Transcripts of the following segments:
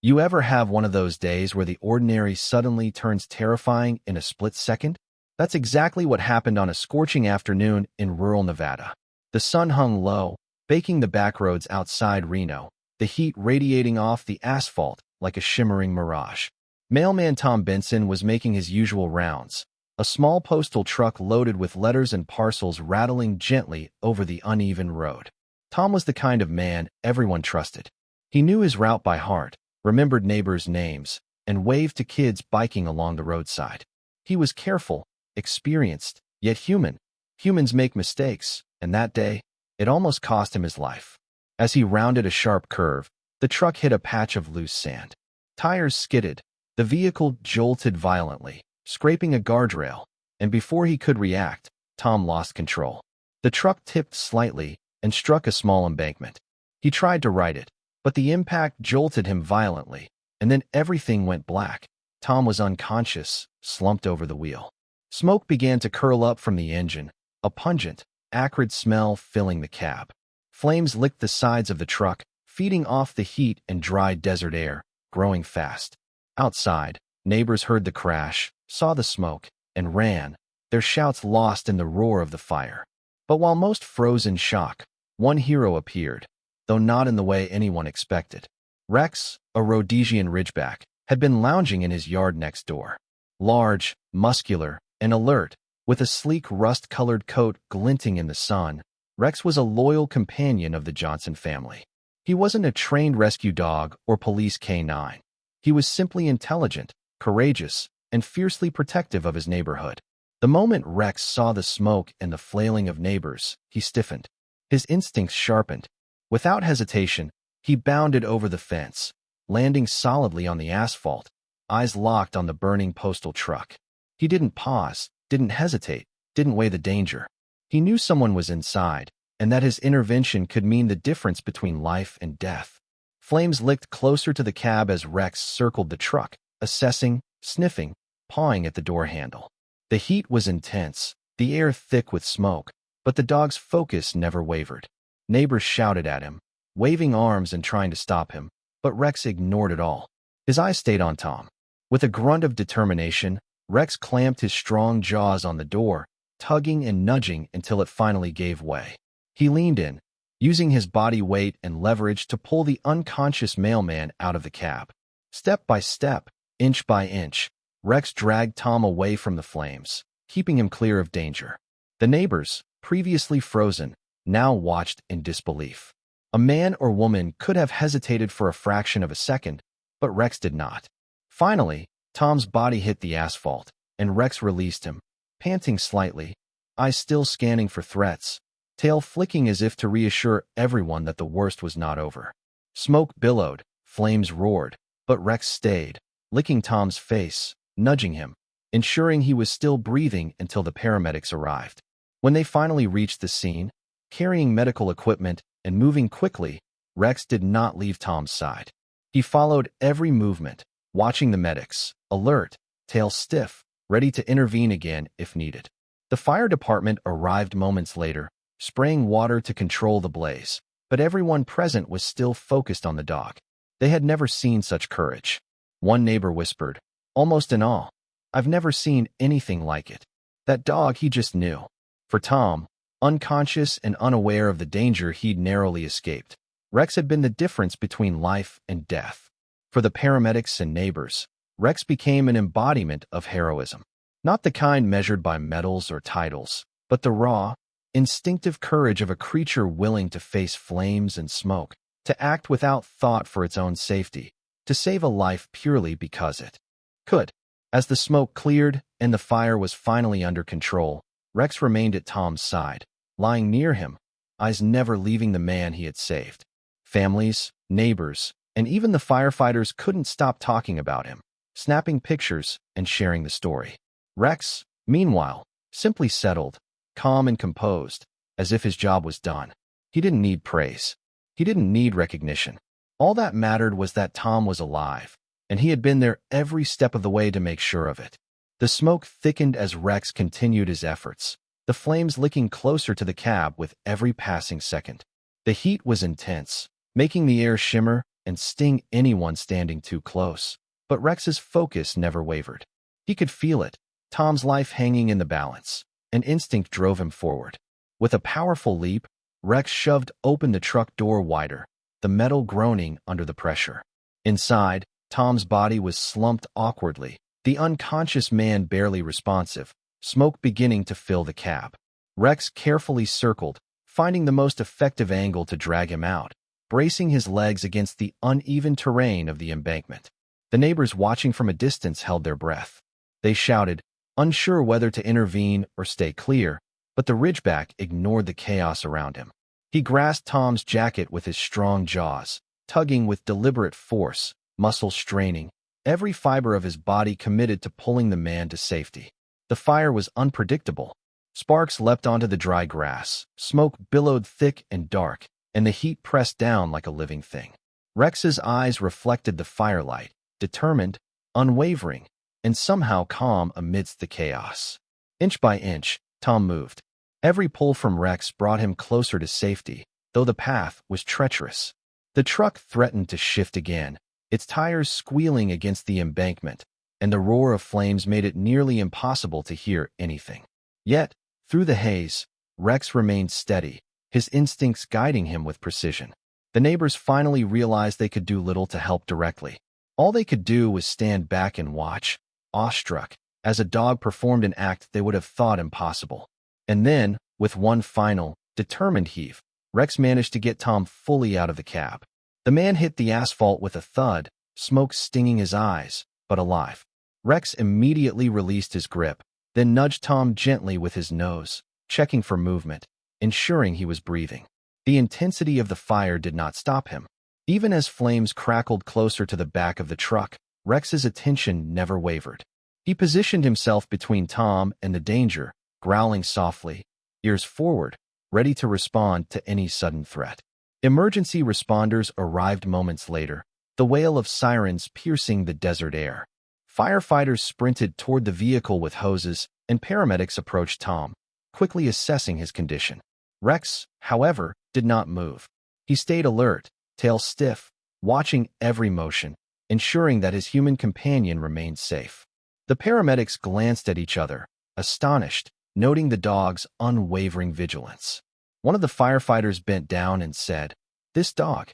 You ever have one of those days where the ordinary suddenly turns terrifying in a split second? That's exactly what happened on a scorching afternoon in rural Nevada. The sun hung low, baking the backroads outside Reno, the heat radiating off the asphalt like a shimmering mirage. Mailman Tom Benson was making his usual rounds, a small postal truck loaded with letters and parcels rattling gently over the uneven road. Tom was the kind of man everyone trusted. He knew his route by heart, remembered neighbors' names, and waved to kids biking along the roadside. He was careful, experienced, yet human. Humans make mistakes, and that day, it almost cost him his life. As he rounded a sharp curve, the truck hit a patch of loose sand. Tires skidded. The vehicle jolted violently, scraping a guardrail, and before he could react, Tom lost control. The truck tipped slightly and struck a small embankment. He tried to right it, but the impact jolted him violently, and then everything went black. Tom was unconscious, slumped over the wheel. Smoke began to curl up from the engine, a pungent, acrid smell filling the cab. Flames licked the sides of the truck, feeding off the heat and dry desert air, growing fast. Outside, neighbors heard the crash, saw the smoke, and ran, their shouts lost in the roar of the fire. But while most froze in shock, one hero appeared, though not in the way anyone expected. Rex, a Rhodesian Ridgeback, had been lounging in his yard next door. Large, muscular, and alert, with a sleek rust-colored coat glinting in the sun, Rex was a loyal companion of the Johnson family. He wasn't a trained rescue dog or police canine. He was simply intelligent, courageous, and fiercely protective of his neighborhood. The moment Rex saw the smoke and the flailing of neighbors, he stiffened. His instincts sharpened. Without hesitation, he bounded over the fence, landing solidly on the asphalt, eyes locked on the burning postal truck. He didn't pause, didn't hesitate, didn't weigh the danger. He knew someone was inside, and that his intervention could mean the difference between life and death. Flames licked closer to the cab as Rex circled the truck, assessing, sniffing, pawing at the door handle. The heat was intense, the air thick with smoke, but the dog's focus never wavered. Neighbors shouted at him, waving arms and trying to stop him, but Rex ignored it all. His eyes stayed on Tom. With a grunt of determination, Rex clamped his strong jaws on the door, tugging and nudging until it finally gave way. He leaned in, using his body weight and leverage to pull the unconscious mailman out of the cab. Step by step, inch by inch, Rex dragged Tom away from the flames, keeping him clear of danger. The neighbors, previously frozen, now watched in disbelief. A man or woman could have hesitated for a fraction of a second, but Rex did not. Finally, Tom's body hit the asphalt, and Rex released him, panting slightly, eyes still scanning for threats, tail flicking as if to reassure everyone that the worst was not over. Smoke billowed, flames roared, but Rex stayed, licking Tom's face, nudging him, ensuring he was still breathing until the paramedics arrived. When they finally reached the scene, carrying medical equipment and moving quickly, Rex did not leave Tom's side. He followed every movement, watching the medics, alert, tail stiff, ready to intervene again if needed. The fire department arrived moments later, spraying water to control the blaze, but everyone present was still focused on the dog. They had never seen such courage. One neighbor whispered, almost in awe, "I've never seen anything like it." That dog he just knew. For Tom, unconscious and unaware of the danger he'd narrowly escaped, Rex had been the difference between life and death. For the paramedics and neighbors, Rex became an embodiment of heroism. Not the kind measured by medals or titles, but the raw, instinctive courage of a creature willing to face flames and smoke, to act without thought for its own safety, to save a life purely because it could. As the smoke cleared and the fire was finally under control, Rex remained at Tom's side, lying near him, eyes never leaving the man he had saved. Families, neighbors, and even the firefighters couldn't stop talking about him, snapping pictures and sharing the story. Rex, meanwhile, simply settled, calm and composed, as if his job was done. He didn't need praise. He didn't need recognition. All that mattered was that Tom was alive, and he had been there every step of the way to make sure of it. The smoke thickened as Rex continued his efforts, the flames licking closer to the cab with every passing second. The heat was intense, making the air shimmer and sting anyone standing too close. But Rex's focus never wavered. He could feel it, Tom's life hanging in the balance. An instinct drove him forward. With a powerful leap, Rex shoved open the truck door wider, the metal groaning under the pressure. Inside, Tom's body was slumped awkwardly, the unconscious man barely responsive, smoke beginning to fill the cab. Rex carefully circled, finding the most effective angle to drag him out, bracing his legs against the uneven terrain of the embankment. The neighbors watching from a distance held their breath. They shouted, unsure whether to intervene or stay clear, but the Ridgeback ignored the chaos around him. He grasped Tom's jacket with his strong jaws, tugging with deliberate force, muscles straining, every fiber of his body committed to pulling the man to safety. The fire was unpredictable. Sparks leapt onto the dry grass, smoke billowed thick and dark, and the heat pressed down like a living thing. Rex's eyes reflected the firelight, determined, unwavering, and somehow calm amidst the chaos. Inch by inch, Tom moved. Every pull from Rex brought him closer to safety, though the path was treacherous. The truck threatened to shift again, its tires squealing against the embankment, and the roar of flames made it nearly impossible to hear anything. Yet, through the haze, Rex remained steady, his instincts guiding him with precision. The neighbors finally realized they could do little to help directly. All they could do was stand back and watch, awestruck, as a dog performed an act they would have thought impossible. And then, with one final, determined heave, Rex managed to get Tom fully out of the cab. The man hit the asphalt with a thud, smoke stinging his eyes, but alive. Rex immediately released his grip, then nudged Tom gently with his nose, checking for movement, ensuring he was breathing. The intensity of the fire did not stop him. Even as flames crackled closer to the back of the truck, Rex's attention never wavered. He positioned himself between Tom and the danger, growling softly, ears forward, ready to respond to any sudden threat. Emergency responders arrived moments later, the wail of sirens piercing the desert air. Firefighters sprinted toward the vehicle with hoses, and paramedics approached Tom, quickly assessing his condition. Rex, however, did not move. He stayed alert, tail stiff, watching every motion, ensuring that his human companion remained safe. The paramedics glanced at each other, astonished, noting the dog's unwavering vigilance. One of the firefighters bent down and said, "This dog,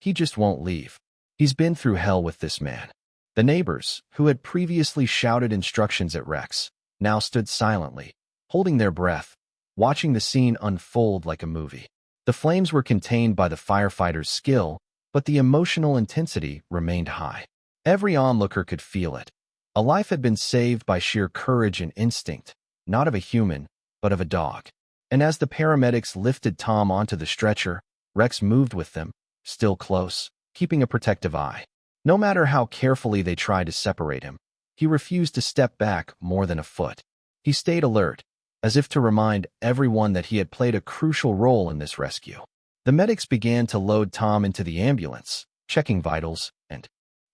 he just won't leave. He's been through hell with this man." The neighbors, who had previously shouted instructions at Rex, now stood silently, holding their breath, watching the scene unfold like a movie. The flames were contained by the firefighters' skill, but the emotional intensity remained high. Every onlooker could feel it. A life had been saved by sheer courage and instinct, not of a human, but of a dog. And as the paramedics lifted Tom onto the stretcher, Rex moved with them, still close, keeping a protective eye. No matter how carefully they tried to separate him, he refused to step back more than a foot. He stayed alert, as if to remind everyone that he had played a crucial role in this rescue. The medics began to load Tom into the ambulance, checking vitals and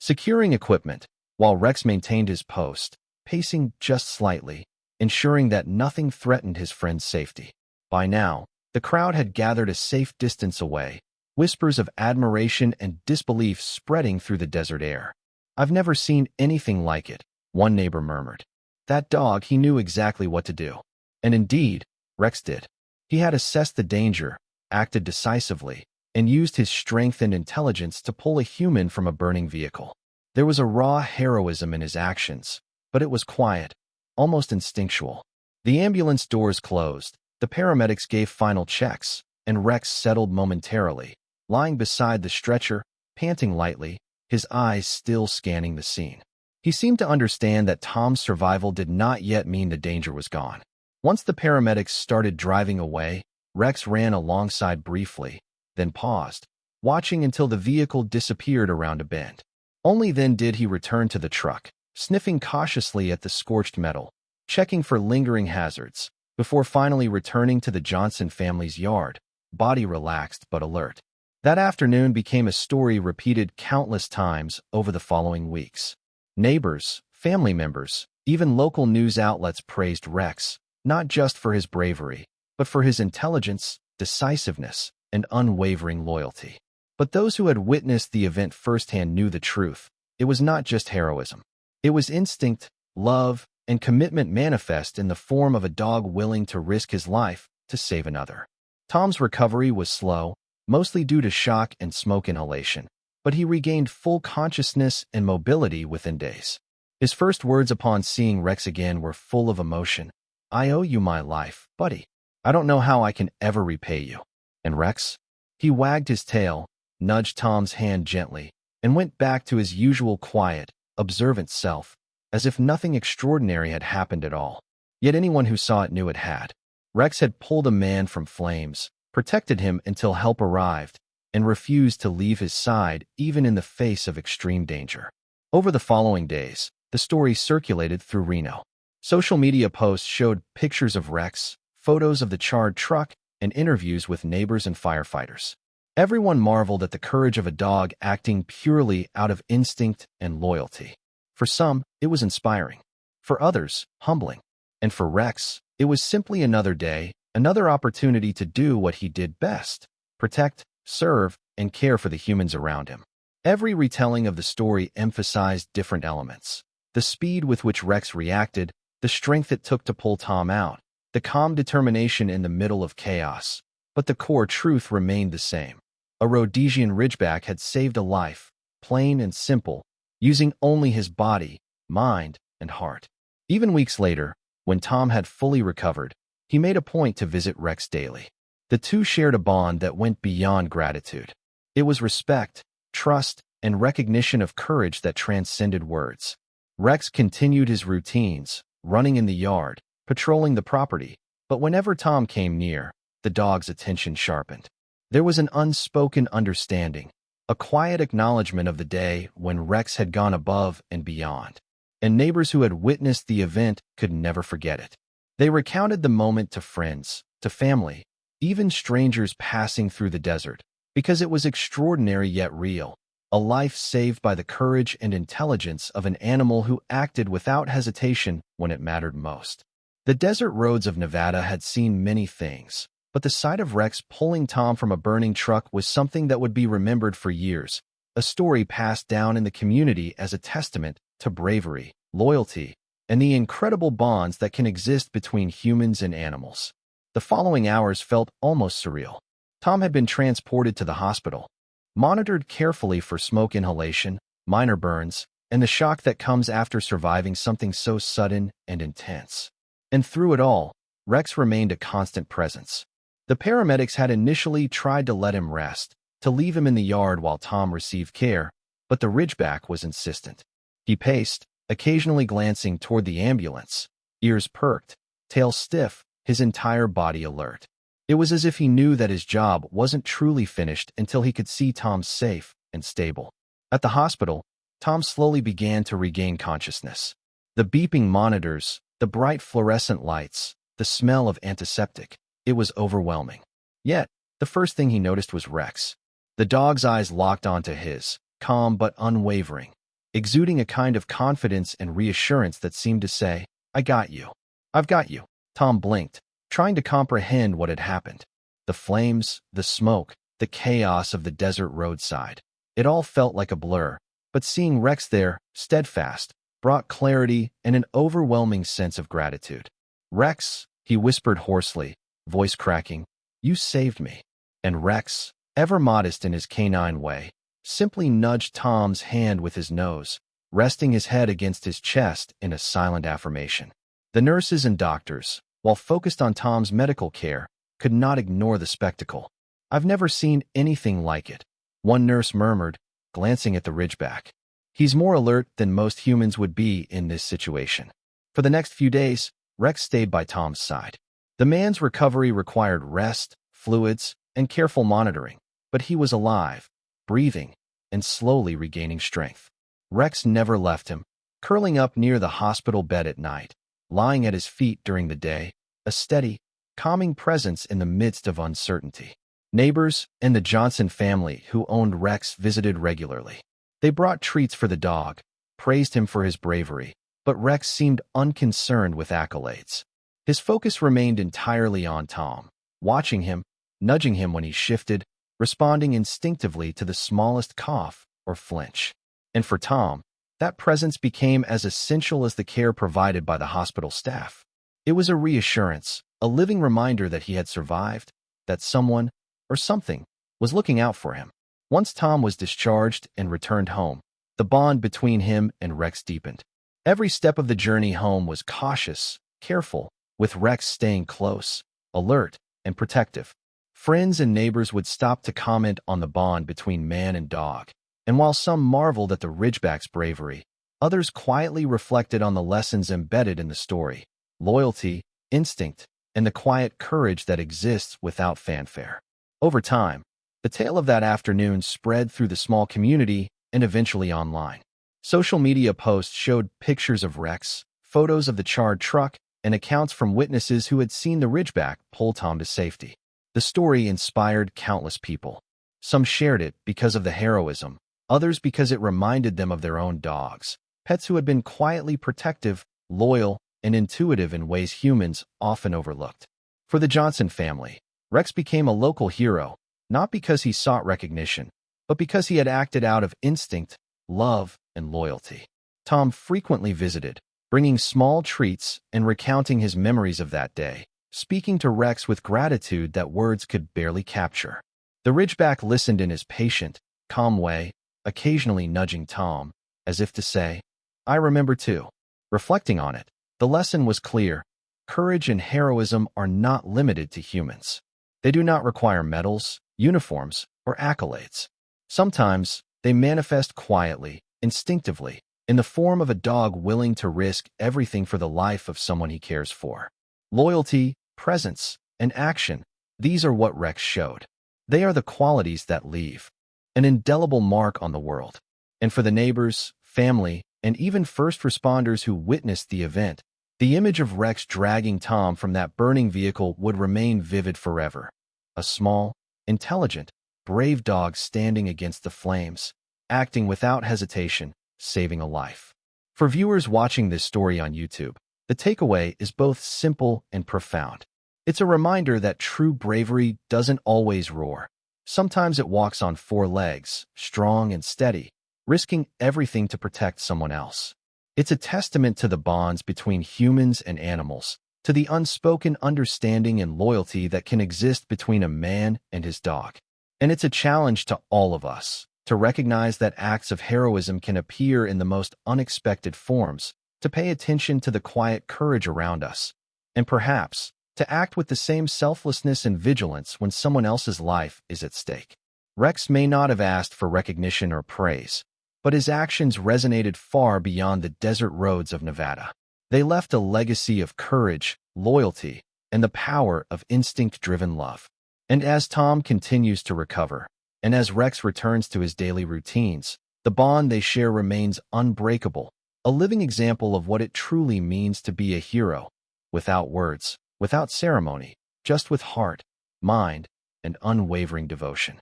securing equipment, while Rex maintained his post, pacing just slightly, ensuring that nothing threatened his friend's safety. By now, the crowd had gathered a safe distance away, whispers of admiration and disbelief spreading through the desert air. "I've never seen anything like it," one neighbor murmured. That dog, he knew exactly what to do. And indeed, Rex did. He had assessed the danger, acted decisively, and used his strength and intelligence to pull a human from a burning vehicle. There was a raw heroism in his actions, but it was quiet, almost instinctual. The ambulance doors closed, the paramedics gave final checks, and Rex settled momentarily, lying beside the stretcher, panting lightly, his eyes still scanning the scene. He seemed to understand that Tom's survival did not yet mean the danger was gone. Once the paramedics started driving away, Rex ran alongside briefly, then paused, watching until the vehicle disappeared around a bend. Only then did he return to the truck, sniffing cautiously at the scorched metal, checking for lingering hazards, before finally returning to the Johnson family's yard, body relaxed but alert. That afternoon became a story repeated countless times over the following weeks. Neighbors, family members, even local news outlets praised Rex, not just for his bravery, but for his intelligence, decisiveness, and unwavering loyalty. But those who had witnessed the event firsthand knew the truth. It was not just heroism. It was instinct, love, and commitment manifest in the form of a dog willing to risk his life to save another. Tom's recovery was slow, mostly due to shock and smoke inhalation, but he regained full consciousness and mobility within days. His first words upon seeing Rex again were full of emotion. "I owe you my life, buddy. I don't know how I can ever repay you." And Rex? He wagged his tail, nudged Tom's hand gently, and went back to his usual quiet, observant self, as if nothing extraordinary had happened at all. Yet anyone who saw it knew it had. Rex had pulled a man from flames, protected him until help arrived, and refused to leave his side even in the face of extreme danger. Over the following days, the story circulated through Reno. Social media posts showed pictures of Rex, photos of the charred truck, and interviews with neighbors and firefighters. Everyone marveled at the courage of a dog acting purely out of instinct and loyalty. For some, it was inspiring. For others, humbling. And for Rex, it was simply another day, another opportunity to do what he did best: protect, serve, and care for the humans around him. Every retelling of the story emphasized different elements: the speed with which Rex reacted, the strength it took to pull Tom out, the calm determination in the middle of chaos. But the core truth remained the same. A Rhodesian Ridgeback had saved a life, plain and simple, using only his body, mind, and heart. Even weeks later, when Tom had fully recovered, he made a point to visit Rex daily. The two shared a bond that went beyond gratitude. It was respect, trust, and recognition of courage that transcended words. Rex continued his routines, running in the yard, patrolling the property, but whenever Tom came near, the dog's attention sharpened. There was an unspoken understanding, a quiet acknowledgement of the day when Rex had gone above and beyond, and neighbors who had witnessed the event could never forget it. They recounted the moment to friends, to family, even strangers passing through the desert, because it was extraordinary yet real, a life saved by the courage and intelligence of an animal who acted without hesitation when it mattered most. The desert roads of Nevada had seen many things, but the sight of Rex pulling Tom from a burning truck was something that would be remembered for years, a story passed down in the community as a testament to bravery, loyalty, and the incredible bonds that can exist between humans and animals. The following hours felt almost surreal. Tom had been transported to the hospital, monitored carefully for smoke inhalation, minor burns, and the shock that comes after surviving something so sudden and intense. And through it all, Rex remained a constant presence. The paramedics had initially tried to let him rest, to leave him in the yard while Tom received care, but the Ridgeback was insistent. He paced, occasionally glancing toward the ambulance, ears perked, tail stiff, his entire body alert. It was as if he knew that his job wasn't truly finished until he could see Tom safe and stable. At the hospital, Tom slowly began to regain consciousness. The beeping monitors, the bright fluorescent lights, the smell of antiseptic. It was overwhelming. Yet, the first thing he noticed was Rex. The dog's eyes locked onto his, calm but unwavering, exuding a kind of confidence and reassurance that seemed to say, "I got you. I've got you." Tom blinked, trying to comprehend what had happened. The flames, the smoke, the chaos of the desert roadside. It all felt like a blur, but seeing Rex there, steadfast, brought clarity and an overwhelming sense of gratitude. "Rex," he whispered hoarsely, voice cracking, "you saved me." And Rex, ever modest in his canine way, simply nudged Tom's hand with his nose, resting his head against his chest in a silent affirmation. The nurses and doctors, while focused on Tom's medical care, could not ignore the spectacle. "I've never seen anything like it," one nurse murmured, glancing at the Ridgeback. "He's more alert than most humans would be in this situation." For the next few days, Rex stayed by Tom's side. The man's recovery required rest, fluids, and careful monitoring, but he was alive, breathing, and slowly regaining strength. Rex never left him, curling up near the hospital bed at night, lying at his feet during the day, a steady, calming presence in the midst of uncertainty. Neighbors and the Johnson family who owned Rex visited regularly. They brought treats for the dog, praised him for his bravery, but Rex seemed unconcerned with accolades. His focus remained entirely on Tom, watching him, nudging him when he shifted, responding instinctively to the smallest cough or flinch. And for Tom, that presence became as essential as the care provided by the hospital staff. It was a reassurance, a living reminder that he had survived, that someone, or something, was looking out for him. Once Tom was discharged and returned home, the bond between him and Rex deepened. Every step of the journey home was cautious, careful, with Rex staying close, alert, and protective. Friends and neighbors would stop to comment on the bond between man and dog, and while some marveled at the Ridgeback's bravery, others quietly reflected on the lessons embedded in the story: loyalty, instinct, and the quiet courage that exists without fanfare. Over time, the tale of that afternoon spread through the small community and eventually online. Social media posts showed pictures of Rex, photos of the charred truck, and accounts from witnesses who had seen the Ridgeback pull Tom to safety. The story inspired countless people. Some shared it because of the heroism, others because it reminded them of their own dogs, pets who had been quietly protective, loyal, and intuitive in ways humans often overlooked. For the Johnson family, Rex became a local hero, not because he sought recognition, but because he had acted out of instinct, love, and loyalty. Tom frequently visited, bringing small treats and recounting his memories of that day, speaking to Rex with gratitude that words could barely capture. The Ridgeback listened in his patient, calm way, occasionally nudging Tom, as if to say, "I remember too." Reflecting on it, the lesson was clear: courage and heroism are not limited to humans. They do not require medals, uniforms, or accolades. Sometimes, they manifest quietly, instinctively, in the form of a dog willing to risk everything for the life of someone he cares for. Loyalty, presence, and action, these are what Rex showed. They are the qualities that leave an indelible mark on the world. And for the neighbors, family, and even first responders who witnessed the event, the image of Rex dragging Tom from that burning vehicle would remain vivid forever. A small, intelligent, brave dog standing against the flames, acting without hesitation, saving a life. For viewers watching this story on YouTube, the takeaway is both simple and profound. It's a reminder that true bravery doesn't always roar. Sometimes it walks on four legs, strong and steady, risking everything to protect someone else. It's a testament to the bonds between humans and animals, to the unspoken understanding and loyalty that can exist between a man and his dog. And it's a challenge to all of us to recognize that acts of heroism can appear in the most unexpected forms, to pay attention to the quiet courage around us, and perhaps to act with the same selflessness and vigilance when someone else's life is at stake. Rex may not have asked for recognition or praise, but his actions resonated far beyond the desert roads of Nevada. They left a legacy of courage, loyalty, and the power of instinct-driven love. And as Tom continues to recover, and as Rex returns to his daily routines, the bond they share remains unbreakable, a living example of what it truly means to be a hero, without words, without ceremony, just with heart, mind, and unwavering devotion.